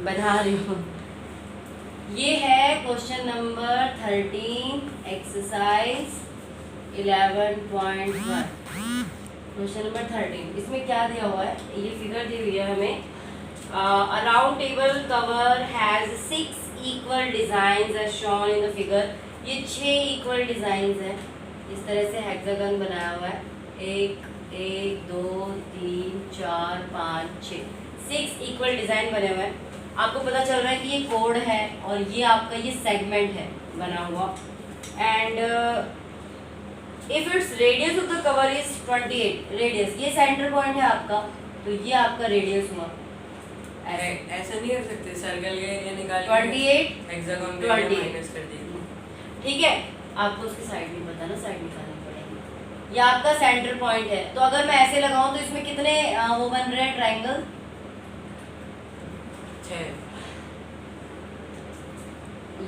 बना रही हूँ। ये है question number 13 exercise 11.1। Question number 13, इसमें क्या दिया हुआ है, ये फिगर दी हुई है हमें। A round table cover has 6 equal designs as shown in the figure। ये 6 इक्वल डिजाइंस हैं। इस तरह से हेक्सागन बनाया हुआ है। 1 2 3 4 5 6 6 इक्वल डिजाइन बने हुए हैं। आपको पता चल रहा है कि ये कोड है और ये आपका ये सेगमेंट है बना हुआ। And if its radius of the cover is 28 radius, ये सेंटर पॉइंट है आपका, तो ये आपका रेडियस हुआ। ऐसा नहीं कर सकते, सर्कल के ये निकाल 28 हेक्सागन पे माइनस कर दिए। ठीक है, आपको उसकी साइड भी पता ना, साइड निकालनी पड़ेगी। ये आपका सेंटर पॉइंट है, तो अगर मैं ऐसे लगाऊं तो इसमें कितने वो बन रहे हैं ट्रायंगल? 6।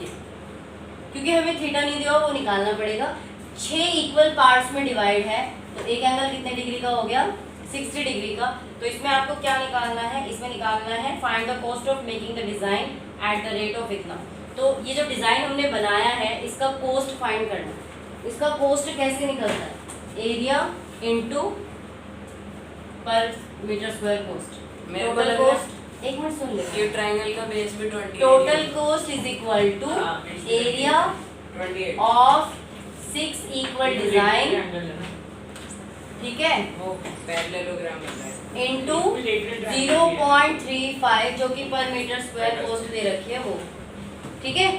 ये क्योंकि हमें थीटा नहीं दिया वो निकालना पड़ेगा। 6 इक्वल पार्ट्स में डिवाइड है, तो एक एंगल कितने डिग्री का हो गया? 60 डिग्री का। तो इसमें आपको क्या निकालना है? इसमें निकालना है find the cost of making the design at the rate of इतना। तो ये जो डिजाइन हमने बनाया है इसका कॉस्ट फाइंड करना। इसका कॉस्ट कैसे निकलता है? Area into per meter square cost. Total cost, एक मिनट सुन ले, ये ट्रायंगल का बेस भी 20। Total cost is equal to area 28 of 6 equal design, ठीक है, वो पैरेललोग्राम बन रहा है, इनटू 0.35 जो कि पर मीटर स्क्वायर कॉस्ट दे रखी है वो। ठीक है,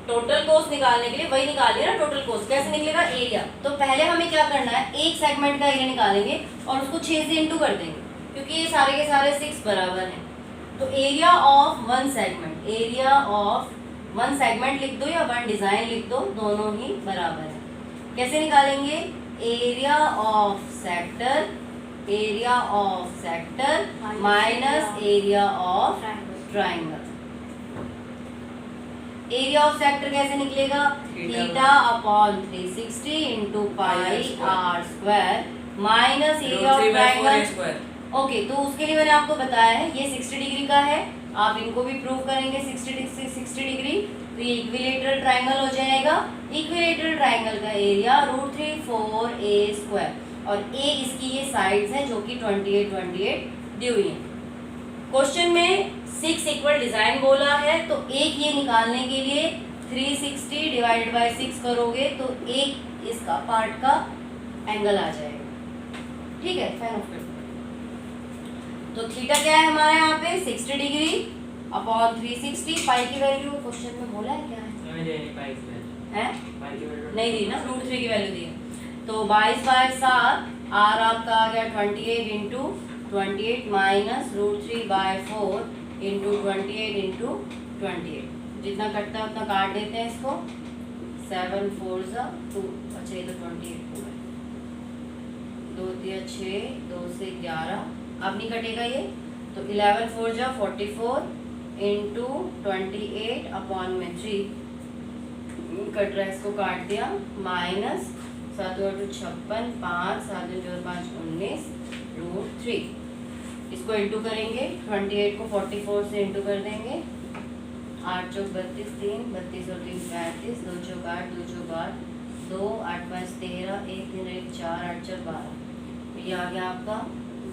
टोटल कॉस्ट निकालने के लिए वही निकालिए ना। टोटल कॉस्ट कैसे निकलेगा? एरिया। तो पहले हमें क्या करना है, एक सेगमेंट का एरिया निकालेंगे और उसको 6 से इंटू कर देंगे, क्योंकि ये सारे के सारे 6 बराबर हैं। तो area of one segment, area of one segment लिख दो या वन डिजाइन लिख दो, दोनों ही बराबर है। कैसे निकालेंगे? Area of sector, area of sector minus area of triangle. Area of sector कैसे निकलेगा? Theta upon 360 into pi r square minus area of triangle. Okay, तो उसके लिए मैंने आपको बताया है ये 60 डिग्री का है, आप इनको भी प्रूव करेंगे 60 डिग्री, तो ये इक्विलेटरल ट्राइंगल हो जाएगा। इक्विलेटरल ट्राइंगल का एरिया √3/4a² और a इसकी ये साइड्स है जो कि 28 दी हुई है। क्वेश्चन में 6 इक्वल डिजाइन बोला है, तो एक ये निकालने के लिए 360 डिवाइडेड बाय 6 करोगे तो एक इसका पार्ट का एंगल आ जाएगा। ठीक है, फैन ऑफ कर। तो थीटा क्या है हमारा यहाँ पे? 60 डिग्री अपॉन 360। पाई की वैल्यू क्वेश्चन में बोला है क्या है? नहीं दी ना, √3 की वैल्यू दी है। तो 22/7 आर आपका आ गया 28 इंटू 28 माइनस √3/4 इंटू 28 इंटू 28। जितना कटता है उतना काट देते हैं इसको। 7 4 2, अच्छा ये तो 28 हो गए, 2 3 6, 2 से 11, अब नहीं कटेगा ये, तो 11 4 44 इंटू 28 अपॉन में 3 कट रहा है, इसको काट दिया, माइनस 7 8 56, 5 7 4 5 19 √3। इसको इंटू करेंगे, 28 को 44 से इंटू कर देंगे, 8 चौक 32, 3 32 और 3 35, 2 चौक 8, 2 चौक 8, 2 8 5 13, 1 3 1 4 8 4 12। ये आ गया आपका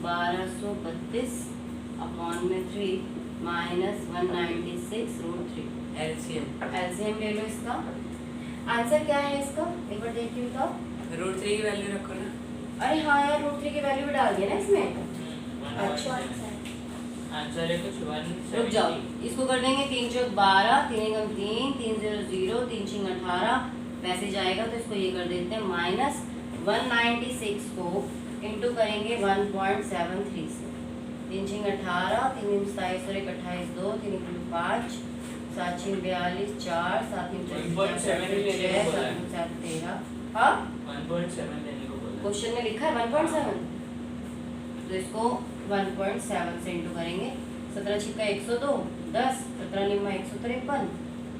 1232 अपॉन में 3 माइनस 196 √3। एलसीएम ले लो इसका। आंसर क्या है इसका, एक बार देख के बताओ। √3 की वैल्यू रखो ना। अरे हाँ यार, √3 की वैल्यू भी डाल दिया ना इसमें। अच्छा आंसर है कुछ 170। रुक जाओ, इसको कर देंगे 3 चौक 12, 3 1 3, 3 0 0, 3 6 18, वैसे जाएगा तो इसको ये कर देते हैं माइनस 196 को इंटू करेंगे 1.73 से। 3 6 18, 3 27 और 1 28 2, 3 5 7 6 42 4 7 13। हाँ 1.7 लेने को बोला। क्वेश्चन में लिखा है 1.7, तो इसको 1.7 से इंटू करेंगे। 17 छिक्का 102, 10 17 निम्मा 153,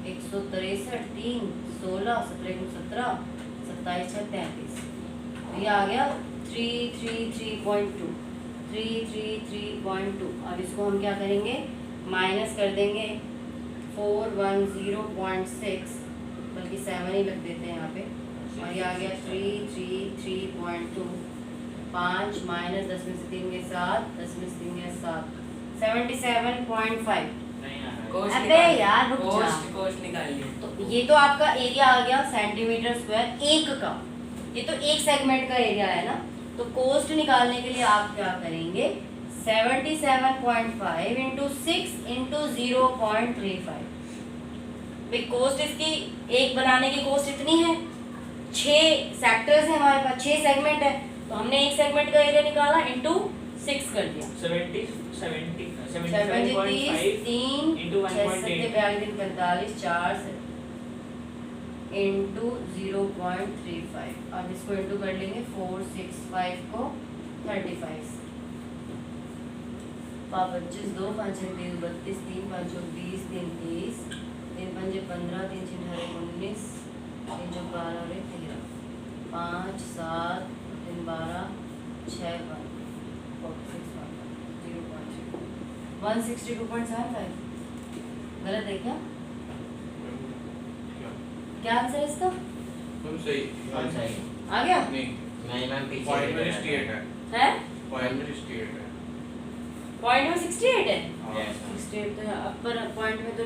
163 3 16 17 17 27 6 33। तो ये आ गया 333.2। अब इसको हम क्या करेंगे, माइनस कर देंगे 410.6, बल्कि 7 ही लग देते हैं यहाँ पे, और ये आ गया 333.2, 5 माइनस 10 में से 3 गए 7, 10 में से 3 गए 7, 77.5। नहीं आ रहा कोस्ट अबे निकाल- यार, रुक जा। कोस्ट निकालिए। तो ये तो आपका एरिया आ गया सेंटीमीटर स्क्वायर एक का, ये तो एक सेगमेंट का एरिया है ना। तो कोस्ट निकालने के लिए आप क्या करेंगे, 77.5 इंटू 6 इंटू 0.35। भाई कोस्ट इसकी एक बनाने की कोस्ट इतनी है, 6 सेक्टर्स हैं हमारे पास, 6 सेगमेंट है, तो हमने एक सेगमेंट का एरिया निकाला इंटू 6 कर दिया। 75.5 3 into 1.8 45 4 इंटू 0.35। अब इसको इंटू कर लेंगे 465 को 35 से। 25 2 5 6 3 32 3 5 20 3 30 3 5 15 3 6 19 3 4 12 और 13 5 7 3 12 6 1 46 162.75। गलत है क्या? क्या आंसर है इसका? तुम सही कौन सा है? आ गया? नहीं, नहीं मैम पीछे पॉइंट में दिख रहा 68 है, है? पॉइंट में 68 है। पॉइंट में 68 है। हाँ। Yes, ma'am. 68 तो है, अपर पॉइंट में तो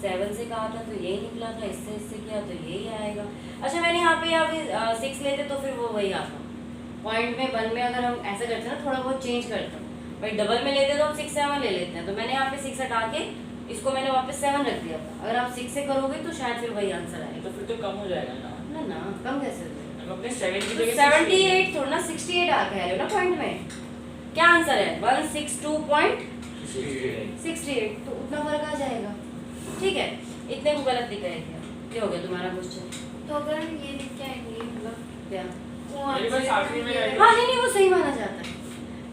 7 से कहा था तो यही निकला था, इससे किया तो यही आएगा। अच्छा मैंने यहाँ पे 6 लेते तो फिर वो वही आता। पॉइंट में 1 में अगर हम ऐसा करते हैं ना, थोड़ा बहुत चेंज करते हैं भाई, डबल में लेते तो हम 6 7 ले लेते हैं, तो मैंने यहाँ पे 6 हटा के इसको मैंने वापस 7 रख दिया था। अगर आप 6 से करोगे तो शायद फिर वही आंसर आएगा। तो फिर तो कम हो जाएगा ना। ना ना, कम कैसे हो जाएगा? हम अपने 7 की तो जगह 78 थोड़ा ना 68 आ गया है ना पॉइंट में। क्या आंसर है? 162.68, तो उतना फर्क आ जाएगा। ठीक है, इतने को गलत दिखाया गया। ये हो गया तुम्हारा क्वेश्चन। तो अगर ये लिख के आएंगे मतलब क्या? वो मेरे पास आखिरी में आंसर हाँ नहीं नहीं, वो सही माना जाता है।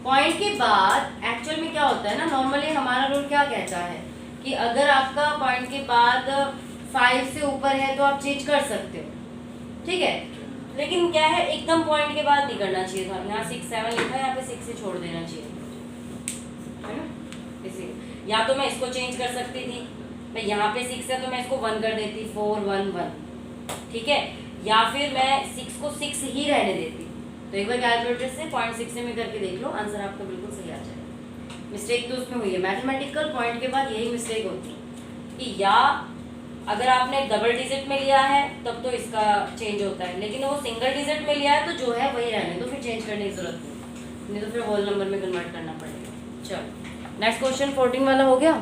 पॉइंट के बाद एक्चुअल में क्या होता है ना, नॉर्मली हमारा रूल क्या कहता है कि अगर आपका पॉइंट के बाद 5 से ऊपर है तो आप चेंज कर सकते हो, ठीक है। लेकिन क्या है, एकदम पॉइंट के बाद नहीं करना चाहिए था। यहाँ 6 7 लिखा है, यहाँ पे 6 से छोड़ देना चाहिए, है ना। इसीलिए या तो मैं इसको चेंज कर सकती थी, मैं यहाँ पे 6 है तो मैं इसको 1 कर देती, 4 1 1, ठीक है। या फिर मैं 6 को 6 ही रहने देती। तो एक बार कैलकुलेटर से 0.6 से में करके देख लो, आंसर आपका बिल्कुल सही आ जाएगा। मिस्टेक तो उसमें हुई है, मैथमेटिकल पॉइंट के बाद यही मिस्टेक होती है कि या अगर आपने डबल डिजिट में लिया है तब तो इसका चेंज होता है, लेकिन वो सिंगल डिजिट में लिया है तो जो है वही रहने दो, फिर चेंज करने की जरूरत नहीं तो फिर होल नंबर में कन्वर्ट करना पड़ेगा। चलो नेक्स्ट क्वेश्चन 14 वाला हो गया।